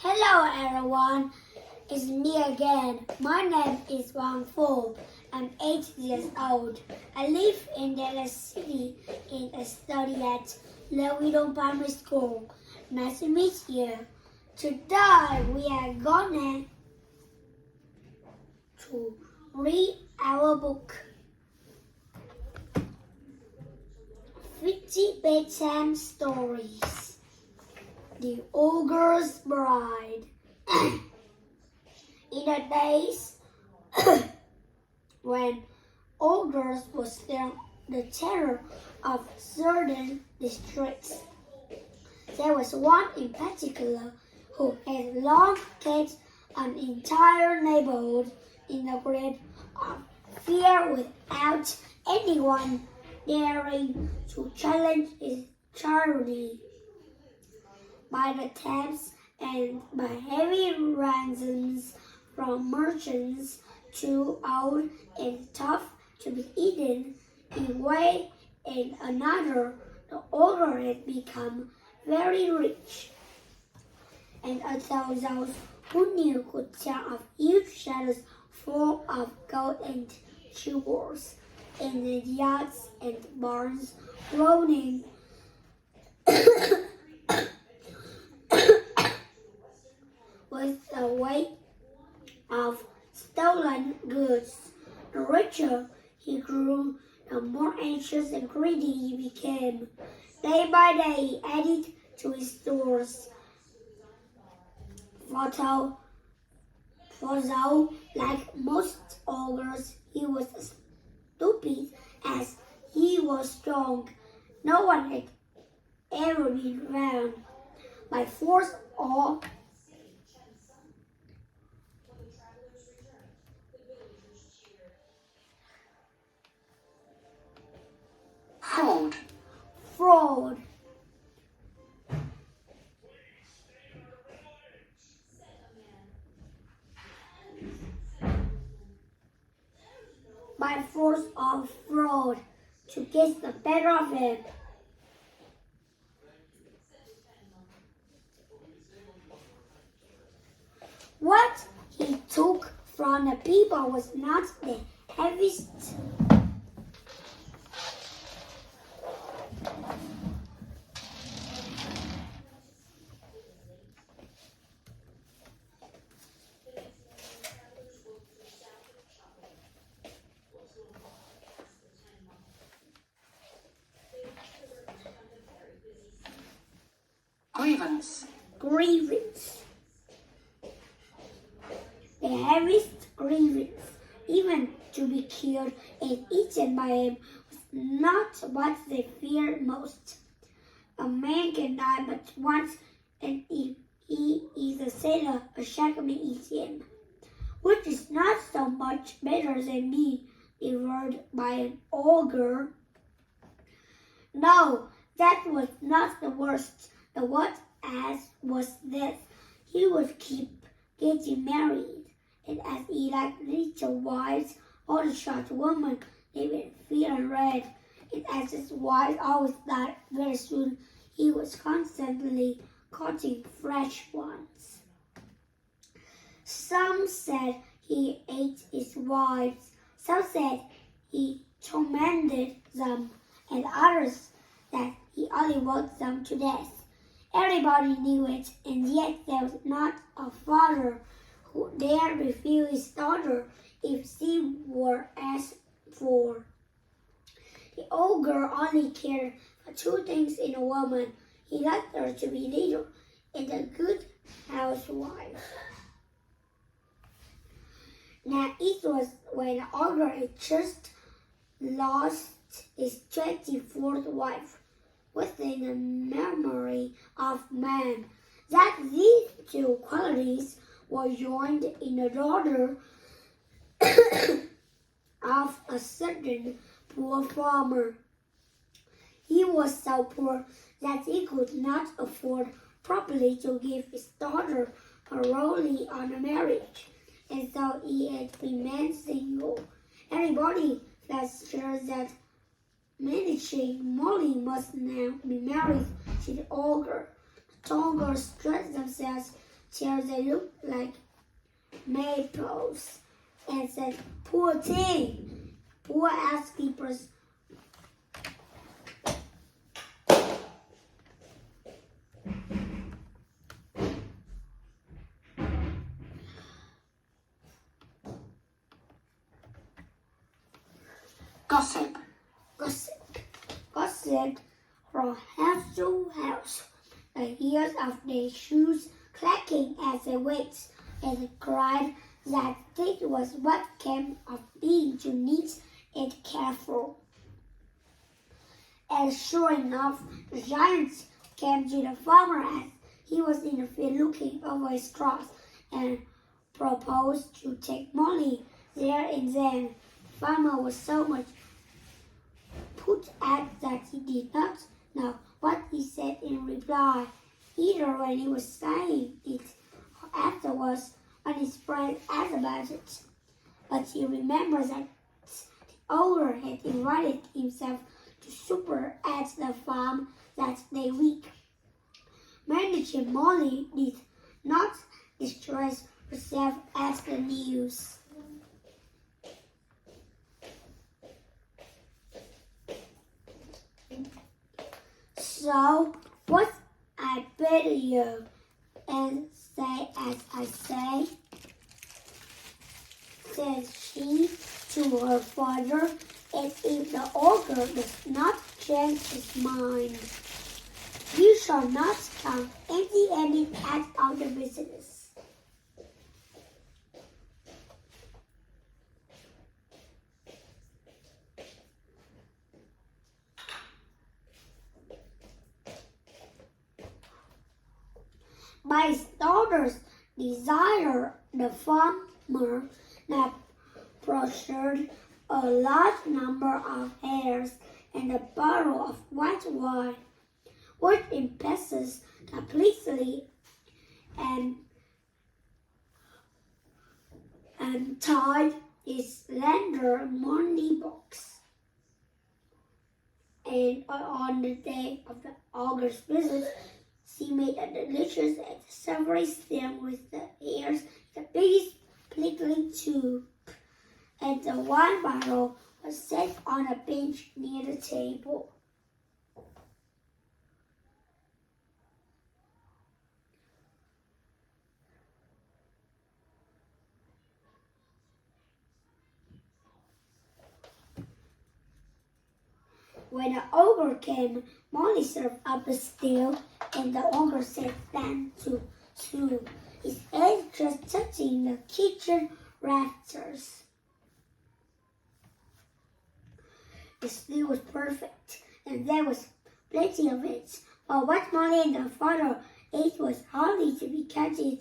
Hello everyone, it's me again. My name is Wang Fu. I'm 8 years old. I live in the city and I study at Lewidon Primary School. Nice to meet you. Today we are gonna to read our book, 50 Bedtime Stories. The Ogre's Bride. In the days when ogres were still the terror of certain districts, there was one in particular who had long kept an entire neighborhood in a grip of fear without anyone daring to challenge his tyranny. By the Thames and by heavy ransoms from merchants too old and tough to be eaten, in way and another, the ogre had become very rich. And although those who knew could tell of huge shells full of gold and jewels, and the yachts and barns groaning with the weight of stolen goods, the richer he grew, the more anxious and greedy he became. Day by day he added to his stores. For though, like most ogres, he was as stupid as he was strong, no one had ever been found by force or fraud. By force of fraud to get the better of him. What he took from the people was not the heaviest grievance. The heaviest grievance, even to be killed and eaten by him, was not what they feared most. A man can die but once, and if he is a sailor, a shark may eat him, which is not so much better than being devoured by an ogre. No, that was not the worst. The worst was that he would keep getting married, and as he liked little wives, all the short women, they would feel red, and as his wife always died very soon, he was constantly courting fresh ones. Some said he ate his wives, some said he tormented them, and others that he only worked them to death. Everybody knew it, and yet there was not a father who dared refuse his daughter if she were asked for. The ogre only cared for two things in a woman. He liked her to be little and a good housewife. Now it was when the ogre had just lost his 24th wife within the memory of man, that these two qualities were joined in the daughter of a certain poor farmer. He was so poor that he could not afford properly to give his daughter a rollie on a marriage, and so he had remained single. Everybody felt sure that managing Molly must now be married to the ogre. The ogres dressed themselves till they looked like maples, and said, "Poor thing!" Poor housekeepers. Gossip. Gossip from house to house. The heels of their shoes clacking as they went, and cried that this was what came of being too neat and careful. And sure enough, the giant came to the farmer as he was in the field looking over his crops, and proposed to take Molly there and then. The farmer was so much put out that he did not know what he said in reply, either when he was saying it or afterwards when his friend asked about it. But he remembered that the ogre had invited himself to supper at the farm that day week. Manager Molly did not distress herself at the news. So, what I bid you, and say as I say, said she to her father, and if the ogre does not change his mind, you shall not come empty-handed out of the business. By his daughter's desire, the farmer now procured a large number of hares and a bottle of white wine, which impresses completely and tied his slender money box. And on the day of the ogre's visit, she made a delicious and savory stew with the hares, the biggest pickling too, and the wine bottle was set on a bench near the table. When the ogre came, Molly served up a stew, and the ogre sat down to stew, his head just touching the kitchen rafters. The stew was perfect, and there was plenty of it, but what Molly and her father ate was hardly to be counted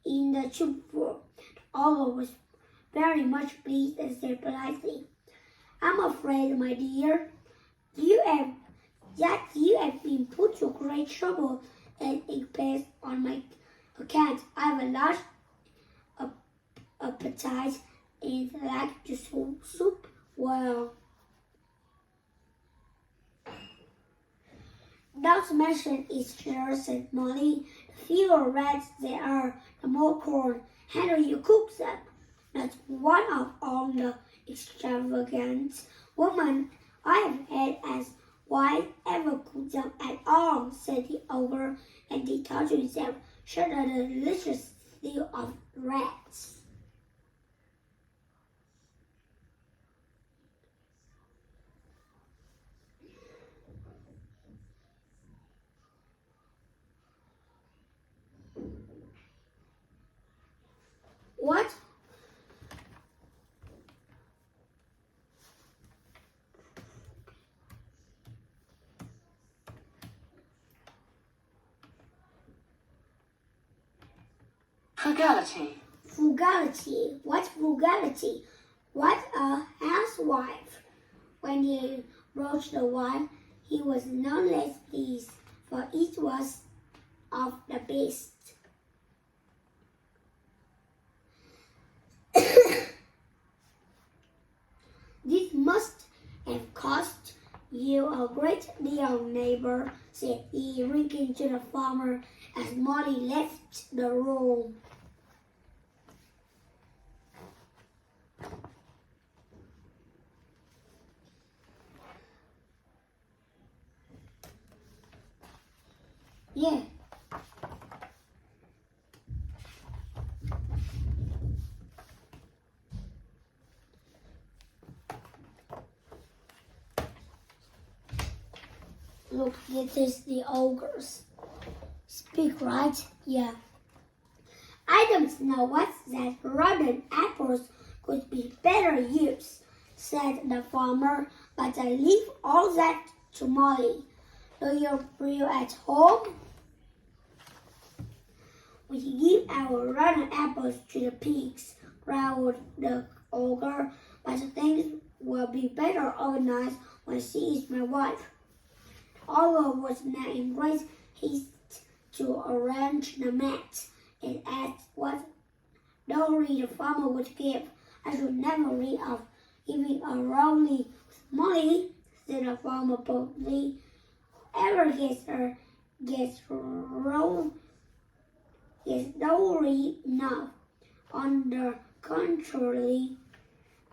in the choopful. The ogre was very much pleased and said politely, "I'm afraid, my dear, you have been put to great trouble and expense on my account. I have a large appetite and like to soup well." "Don't mention it, sir," said Molly. "The fewer rats there are, the more corn. How do you cook them?" "Not one of all the extravagant woman I have had as why ever cooked them at all," said the ogre, and he thought to himself, "Such a delicious stew of rats." What? Frugality. Frugality. What frugality? What a housewife. When he broached the wine, he was none less pleased, for it was of the best. "This must have cost you a great deal, neighbor," said he, winking to the farmer as Molly left the room. Yeah. Look, this is the ogres. Speak, right? Yeah. I don't know what that rotten apples could be better used, said the farmer, but I leave all that to Molly. Do you brew at home? We give our rotten apples to the pigs, growled the ogre, but things will be better organized when she is my wife. The ogre was now in great haste to arrange the mat and asked what dowry the farmer would give. I should never read of giving a rowley with Molly, said the farmer boldly. Whoever gets dowry enough. On the contrary,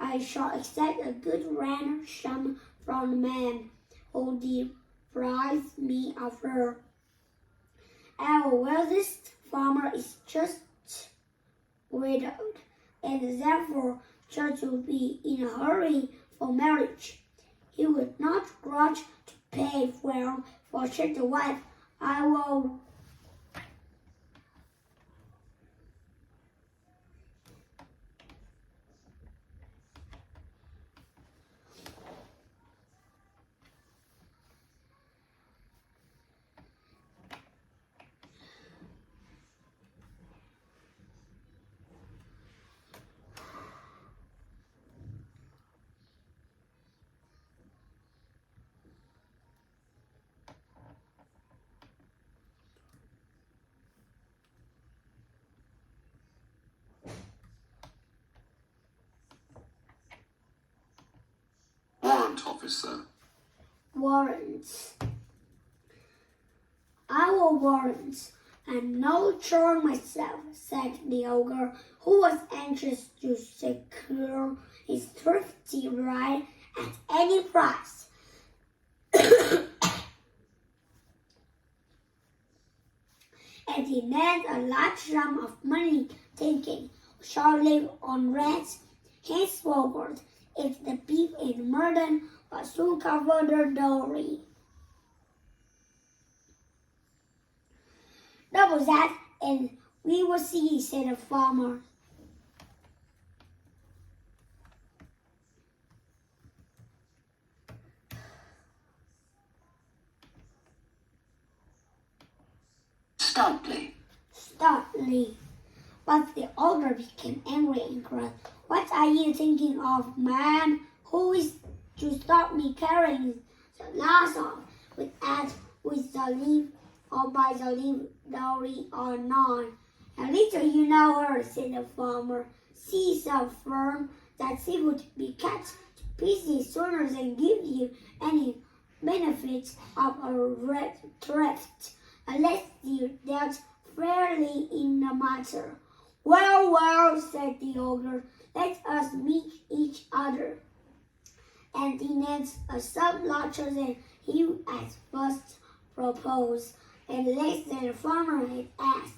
I shall accept a good ransom from the man who deprives me of her. Our wealthiest farmer is just widowed, and therefore sure to be in a hurry for marriage. He would not grudge to pay well for such a wife. I will Warrant, officer. warrant. I will warrant, and no charm myself, said the ogre, who was anxious to secure his thrifty bride at any price. And he named a large sum of money, thinking, we shall live on rent henceforward, if the beef and mutton will soon cover the dowry. Double that, and we will see, said the farmer. Stoutly. But the ogre became angry and cried, what are you thinking of, man? Who is to stop me carrying the last of with the leaf or by the leaf dowry or none? And little you know her, said the farmer. She is so firm that she would be cut to pieces sooner than give you any benefit of a thrift, unless you dealt fairly in the matter. Well, well, said the ogre, let us meet each other. And he named a sum larger than he at first proposed, and less than the farmer had asked.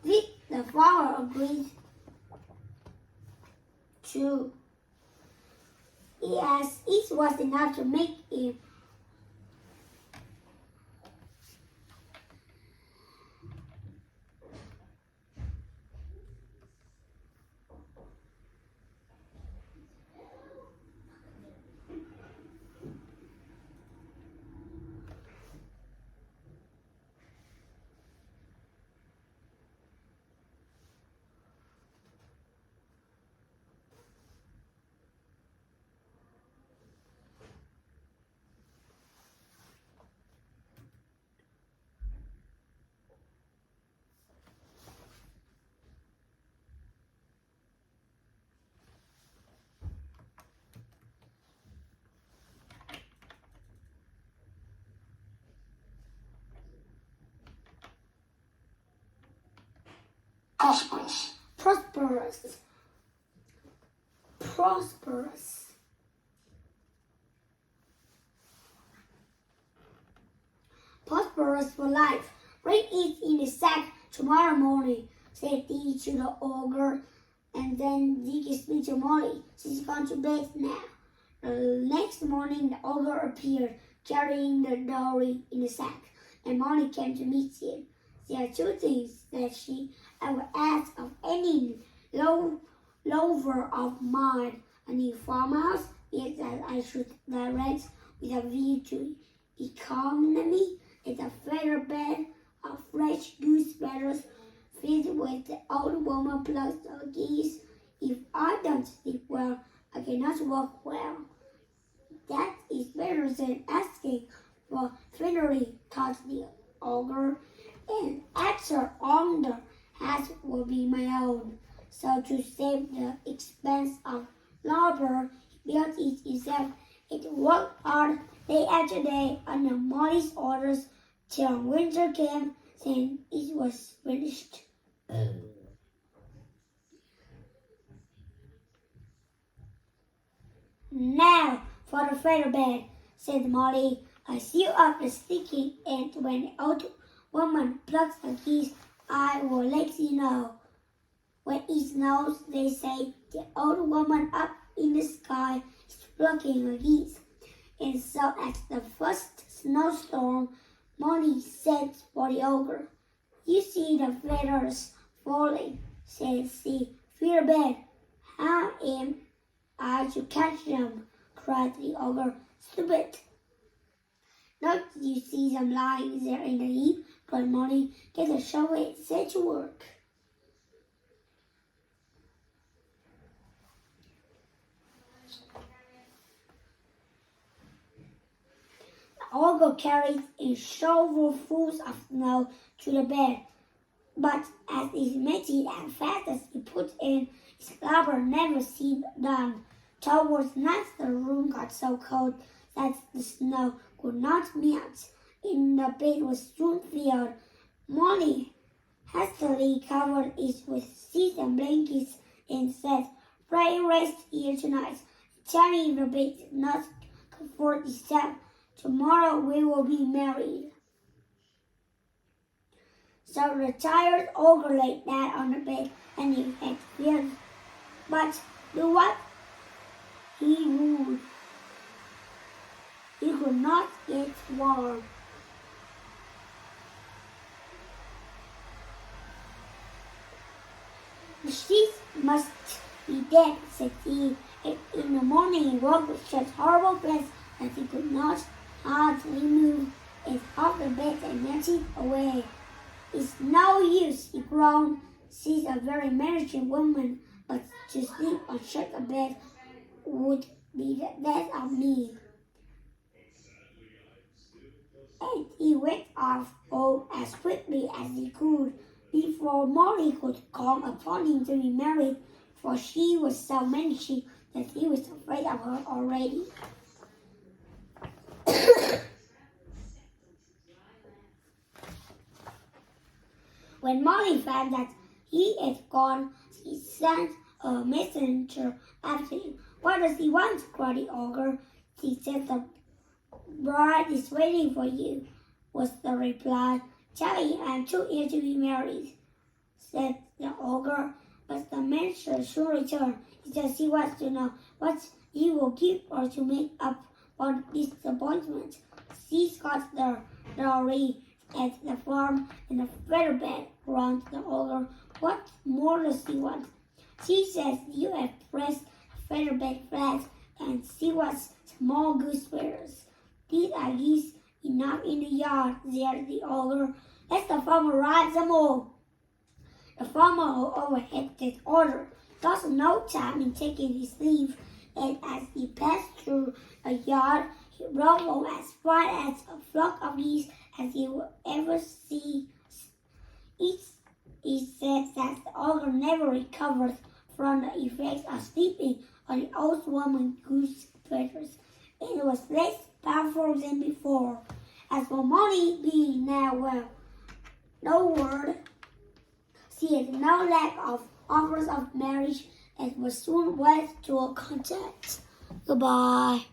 The farmer agreed to. Yes, it was enough to make him Prosperous. Prosperous. Prosperous. Prosperous for life. Bring it in a sack tomorrow morning, said he to the ogre, and then Dick explained to Molly. She's gone to bed now. The next morning, the ogre appeared, carrying the dowry in a sack, and Molly came to meet him. There are two things that she ever asked of any lover of mine: a new farmhouse, yet that I should direct with a view to economy, and a feather bed of fresh goose feathers filled with the old woman plus the geese. If I don't sleep well, I cannot walk well. That is better than asking for finery, thought the ogre, and extra on the hat will be my own. So to save the expense of labor, he built it himself. It worked hard day after day under Molly's orders till winter came, then it was finished. Now for the feather bed, said Molly. I sew up the sticky end when the old woman plucks the geese. I will let you know. When it snows, they say, the old woman up in the sky is plucking the geese. And so at the first snowstorm, Molly said for the ogre, you see the feathers falling, said she. Feather bed, how am I to catch them? Cried the ogre. Stupid! Don't you see them lying there in the heap? Cried Molly. Get a shovel and set to work. The ogre carried a shovelful of snow to the bed, but as he made it as fast as he put in, his labor never seemed done. Towards night the room got so cold that the snow could not melt, and the bed was soon filled. Molly hastily covered it with sheets and blankets and said, pray rest here tonight. Tell me if the bed does not comfort itself. Tomorrow we will be married. So the tired ogre lay down on the bed, and he had feared, but do what he would, he could not get warm. The sheets must be dead, said he, and in the morning he woke with such horrible pains that he could not hardly move, and half the bed and melted away. It's no use, he groaned. She's a very managing woman, but to sleep on such a bed would be the death of me. And he went off as quickly as he could before Molly could call upon him to be married, for she was so managing that he was afraid of her already. When Molly found that he had gone, she sent a messenger after him. What does he want? Cried the ogre. She said, the bride is waiting for you, was the reply. Tell him I am too ill to be married, said the ogre. But the messenger soon returned. He said she wants to know what he will give her to make up for disappointment. She's got the dowry at the farm and a feather bed, groaned the ogre. What more does she want? She says you have pressed a feather bed flat, and she wants small goose feathers. These are geese enough in the yard, said the ogre. Let the farmer ride them all. The farmer, however, had that order, lost no time in taking his leave, and as he passed through a yard, he rode home as fine as a flock of geese as he would ever see. He said that the ogre never recovered from the effects of sleeping on the old woman's goose feathers, and was less powerful than before. As for Molly being now well, no word She had no lack of offers of marriage and was soon wed to a countess. Goodbye.